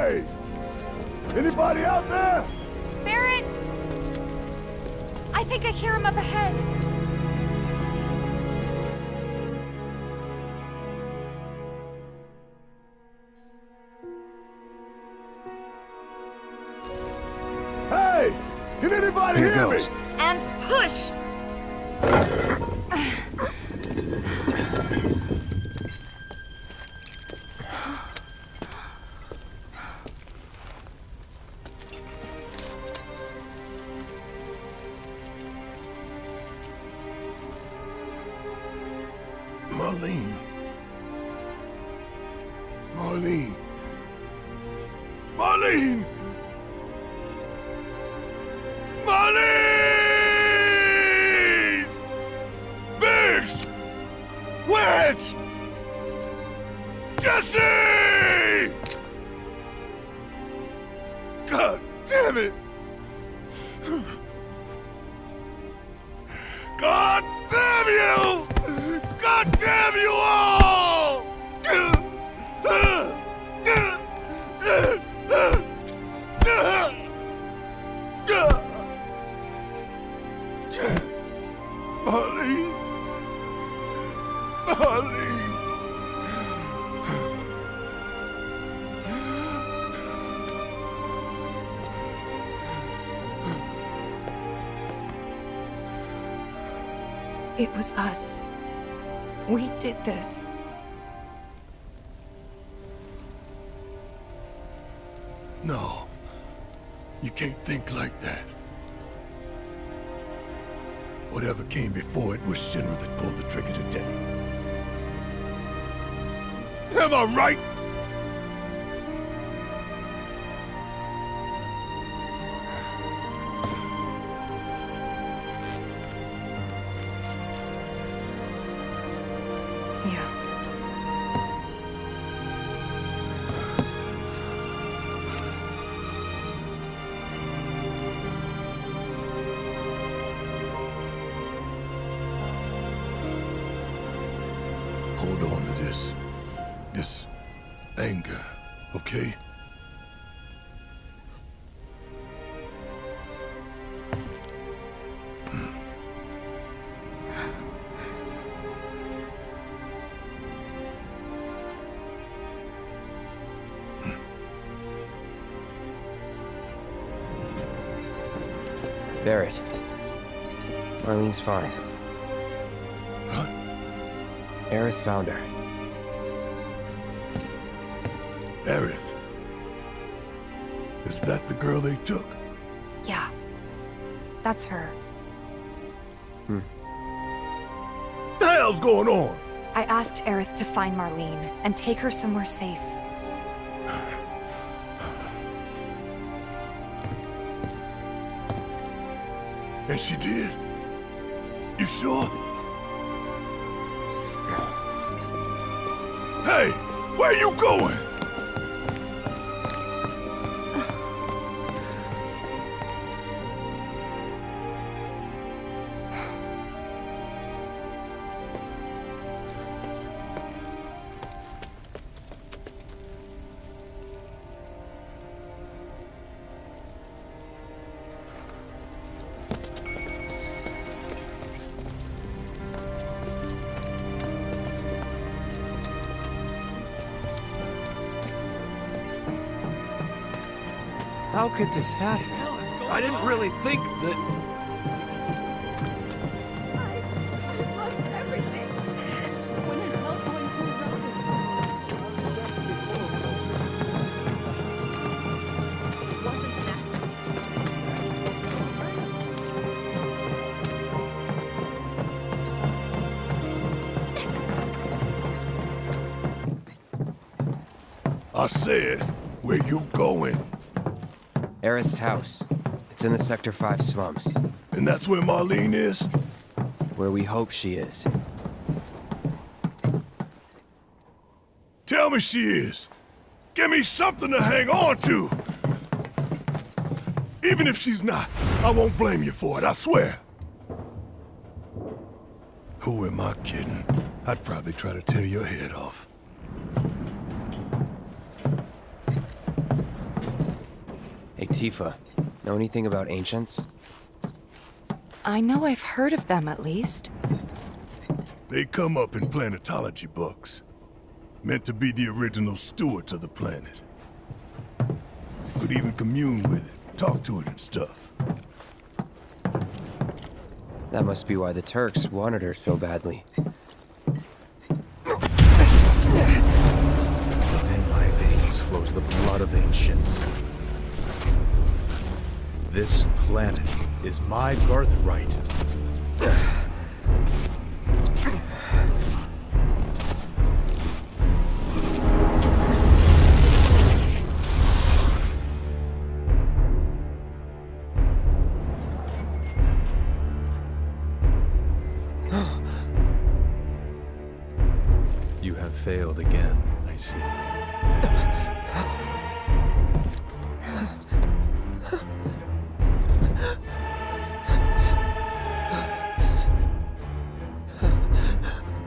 Hey! Anybody out there? Barrett! I think I hear him up ahead. Hey! Can anybody Here hear goes. me? And push! Marlene. Marlene. Marlene! Marlene! Biggs! Wedge! Jesse! God damn it! God damn you! God damn you all! Marlene. Marlene. It was us. We did this. No. You can't think like that. Whatever came before it was Shinra that pulled the trigger today. Am I right? Yeah. Hold on to this anger, okay? Barrett. Marlene's fine. Huh? Aerith found her. Aerith. Is that the girl they took? Yeah. That's her. The hell's going on? I asked Aerith to find Marlene and take her somewhere safe. And she did? You sure? Hey, where you going? How could this happen? I didn't really think that... When is help going to arrive? It wasn't an accident. I said, where you going? Aerith's house. It's in the Sector 5 slums. And that's where Marlene is? Where we hope she is. Tell me she is. Give me something to hang on to. Even if she's not, I won't blame you for it, I swear. Who am I kidding? I'd probably try to tear your head off. Hey, Tifa. Know anything about ancients? I know I've heard of them at least. They come up in planetology books. Meant to be the original stewards of the planet. Could even commune with it, talk to it and stuff. That must be why the Turks wanted her so badly. Within my veins flows the blood of ancients. This planet is my birthright. You have failed again, I see.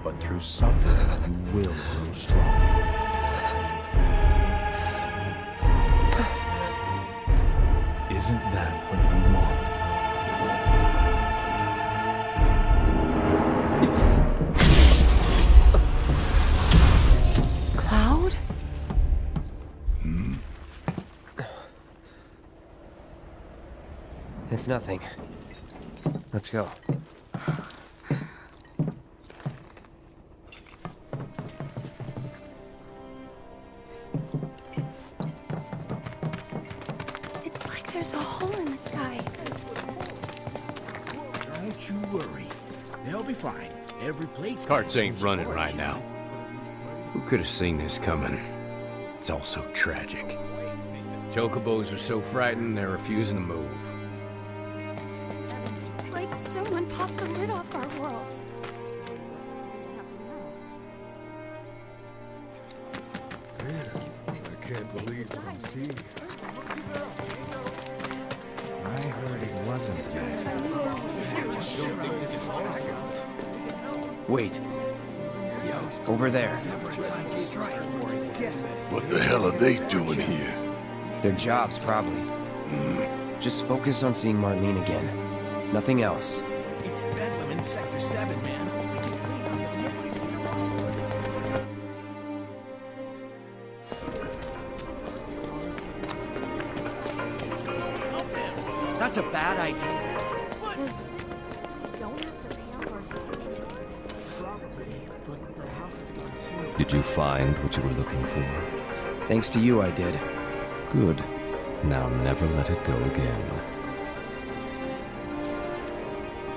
But through suffering, you will grow strong. Isn't that what you want? Cloud? It's nothing. Let's go. It's like there's a hole in the sky. Don't you worry. They'll be fine. Every plate's Carts ain't running right now. Who could have seen this coming? It's all so tragic. Chocobos are so frightened, they're refusing to move. Like someone popped the lid off our world. I can't believe what I'm seeing. I heard it wasn't an accident. Wait. Over there. What the hell are they doing here? Their jobs, probably. Just focus on seeing Marlene again. Nothing else. It's Bedlam in Sector 7, man. That's a bad idea. Did you find what you were looking for? Thanks to you, I did. Good. Now never let it go again.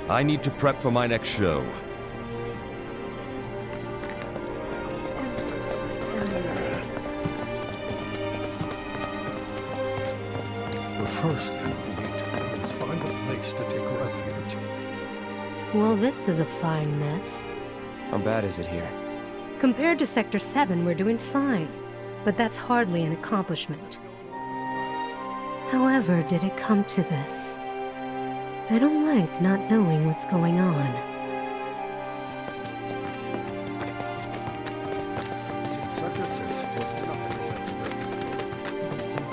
I need to prep for my next show. The first thing we need to do is find a place to take refuge. Well, this is a fine mess. How bad is it here? Compared to Sector 7, we're doing fine. But that's hardly an accomplishment. However, did it come to this? I don't like not knowing what's going on.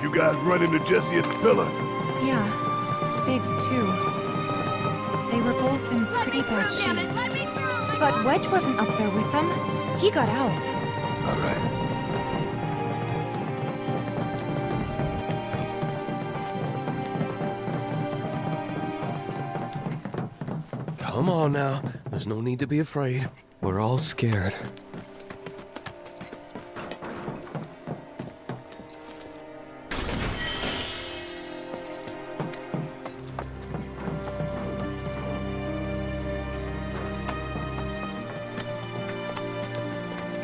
You guys run into Jesse at the pillar? Yeah, Biggs too. They were both in pretty bad shape. But Wedge wasn't up there with them. He got out. All right. Come on now. There's no need to be afraid. We're all scared.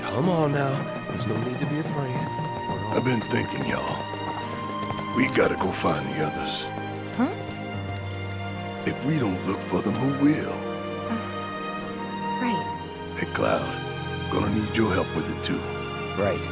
Come on now. There's no need to be afraid. I've been thinking, y'all. We gotta go find the others. Huh? If we don't look for them, who will? Right. Hey, Cloud. Gonna need your help with it, too. Right.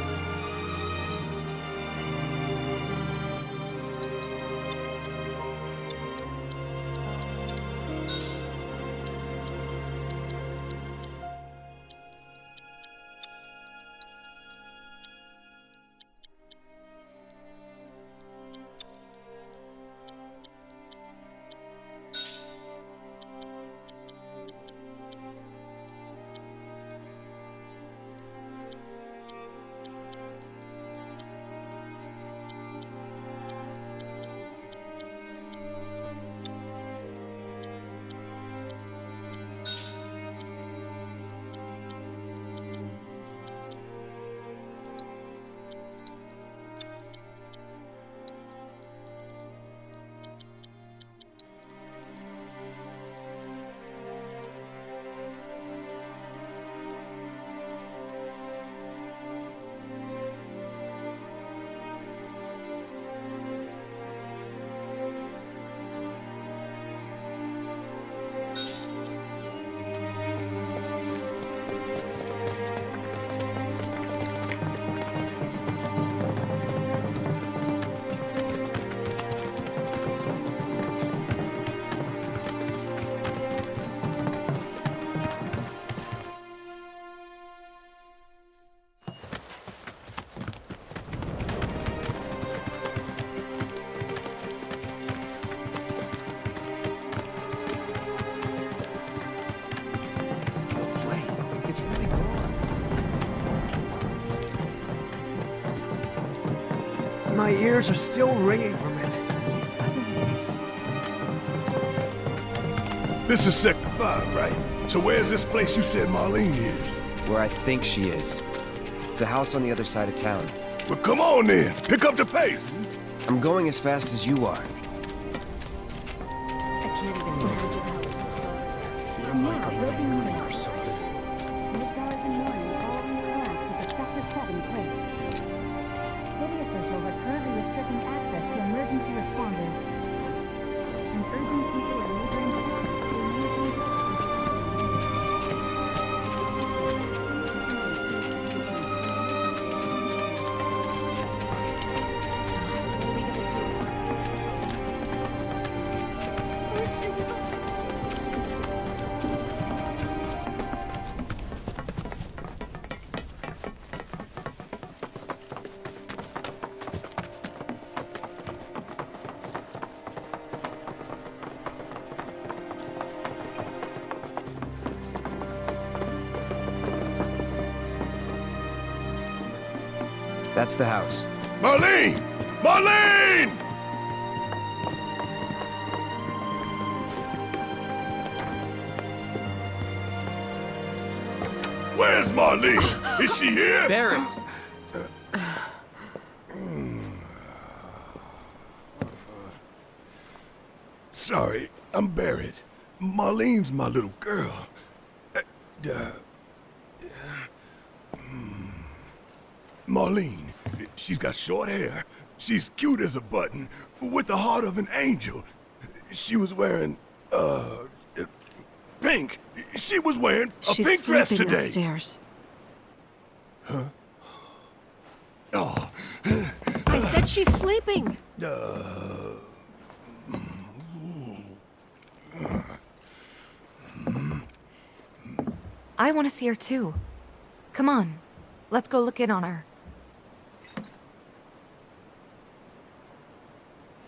My ears are still ringing from it. This wasn't... This is Sector 5, right? So where's this place you said Marlene is? Where I think she is. It's a house on the other side of town. Well, come on then. Pick up the pace. I'm going as fast as you are. I can't even imagine how it Feel like I'm ready for something. City officials are currently restricting access to emergency responders and urging people in neighboring towns to That's the house. Marlene! Marlene! Where's Marlene? Is she here? Barrett! Sorry, I'm Barrett. Marlene's my little girl. Marlene, she's got short hair. She's cute as a button, with the heart of an angel. She was wearing, pink. She was wearing a pink dress sleeping today. upstairs. Oh, I said she's sleeping. I want to see her too. Come on, let's go look in on her.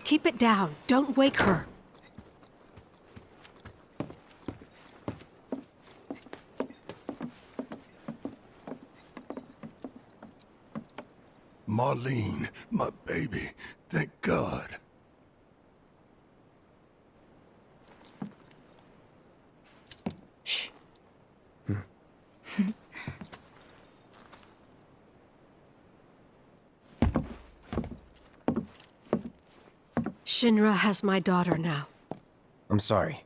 Keep it down. Don't wake her. Marlene, my baby. Thank God. Shh. Shinra has my daughter now. I'm sorry.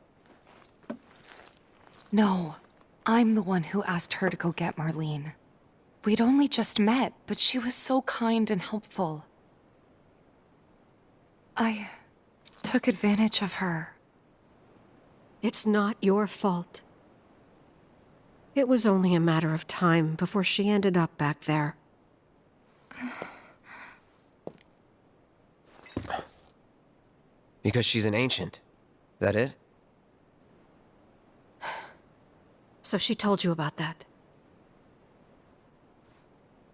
No, I'm the one who asked her to go get Marlene. We'd only just met, but she was so kind and helpful. I took advantage of her. It's not your fault. It was only a matter of time before she ended up back there. Because she's an ancient. That it? So she told you about that.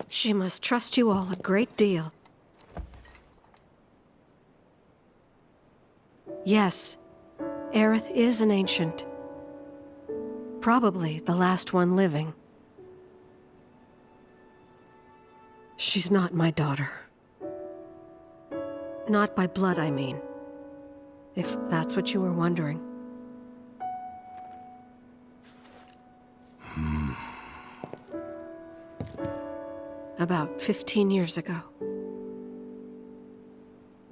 She must trust you all a great deal. Yes, Aerith is an ancient. Probably the last one living. She's not my daughter. Not by blood, I mean. If that's what you were wondering. About 15 years ago.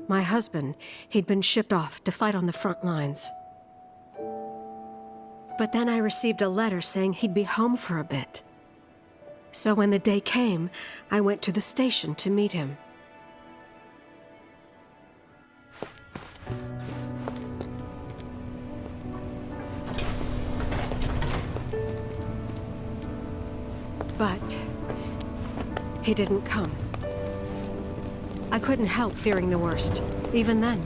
My husband, he'd been shipped off to fight on the front lines. But then I received a letter saying he'd be home for a bit. So when the day came, I went to the station to meet him. But he didn't come. I couldn't help fearing the worst, even then.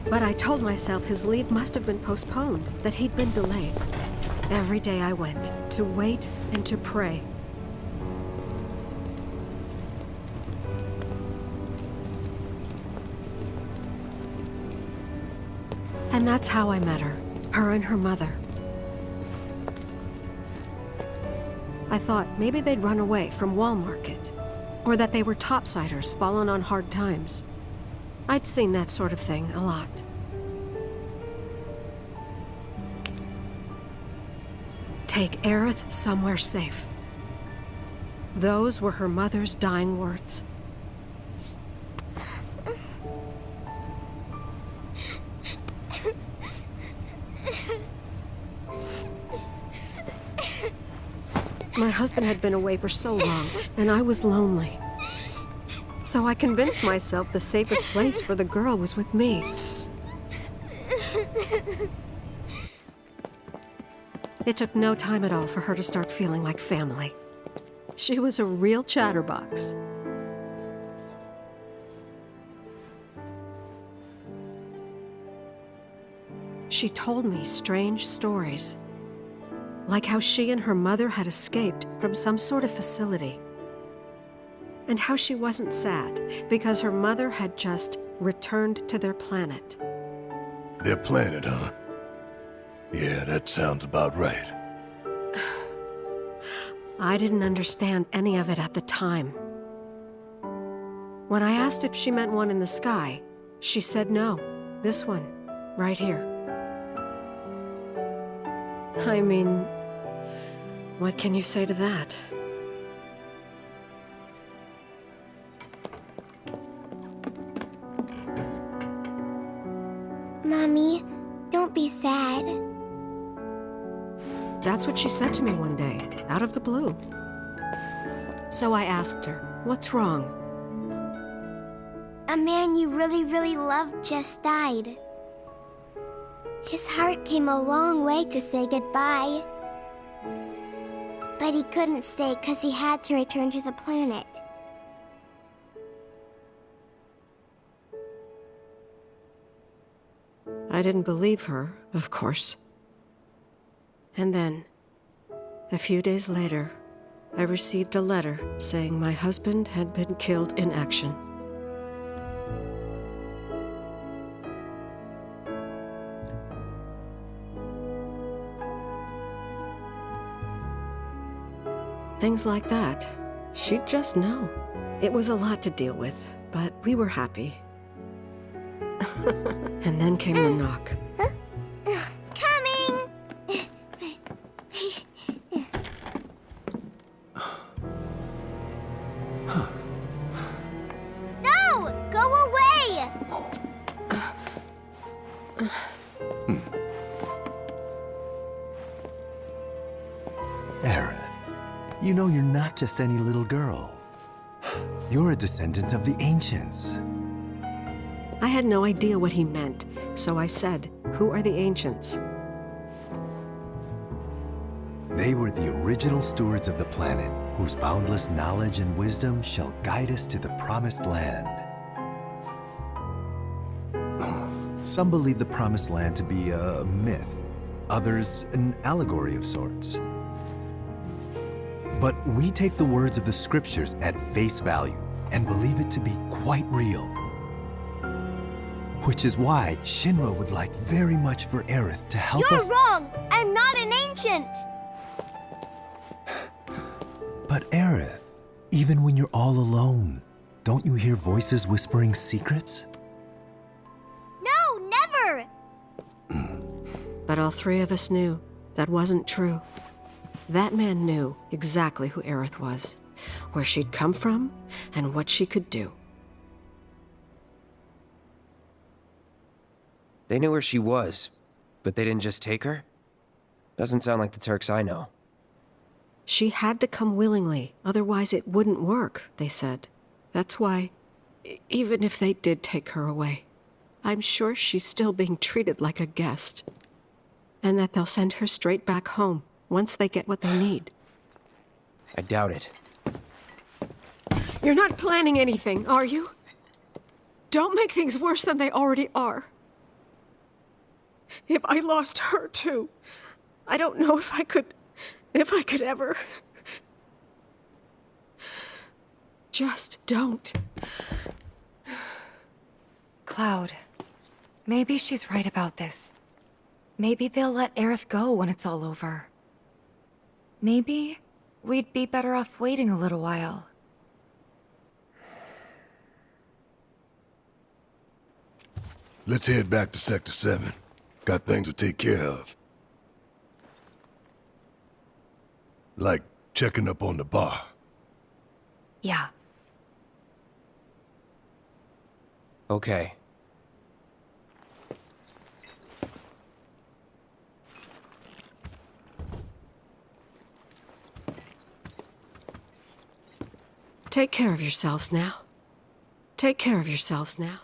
But I told myself his leave must have been postponed, that he'd been delayed. Every day I went, to wait and to pray. And that's how I met her and her mother. I thought maybe they'd run away from Wall Market, or that they were topsiders fallen on hard times. I'd seen that sort of thing a lot. Take Aerith somewhere safe. Those were her mother's dying words. My husband had been away for so long, and I was lonely. So I convinced myself the safest place for the girl was with me. It took no time at all for her to start feeling like family. She was a real chatterbox. She told me strange stories, like how she and her mother had escaped from some sort of facility, and how she wasn't sad because her mother had just returned to their planet. Their planet, huh? Yeah, that sounds about right. I didn't understand any of it at the time. When I asked if she meant one in the sky, she said no, this one, right here. I mean, what can you say to that? Mommy, don't be sad. That's what she said to me one day, out of the blue. So I asked her, what's wrong? A man you really, really loved just died. His heart came a long way to say goodbye. But he couldn't stay because he had to return to the planet. I didn't believe her, of course. And then, a few days later, I received a letter saying my husband had been killed in action. Things like that, she'd just know. It was a lot to deal with, but we were happy. And then came the knock. Coming! No! Go away! Aerith, you know you're not just any little girl. You're a descendant of the ancients. I had no idea what he meant, so I said, "Who are the ancients?" They were the original stewards of the planet, whose boundless knowledge and wisdom shall guide us to the promised land. Some believe the promised land to be a myth, others an allegory of sorts. But we take the words of the scriptures at face value and believe it to be quite real. Which is why Shinra would like very much for Aerith to help us— You're wrong! I'm not an ancient! But Aerith, even when you're all alone, don't you hear voices whispering secrets? No, never! But all three of us knew that wasn't true. That man knew exactly who Aerith was, where she'd come from, and what she could do. They knew where she was, but they didn't just take her? Doesn't sound like the Turks I know. She had to come willingly, otherwise it wouldn't work, they said. That's why, even if they did take her away, I'm sure she's still being treated like a guest. And that they'll send her straight back home once they get what they need. I doubt it. You're not planning anything, are you? Don't make things worse than they already are. If I lost her too, I don't know if I could ever. Just don't. Cloud, maybe she's right about this. Maybe they'll let Aerith go when it's all over. Maybe we'd be better off waiting a little while. Let's head back to Sector 7. Got things to take care of. Like checking up on the bar. Yeah. Okay. Take care of yourselves now. Take care of yourselves now.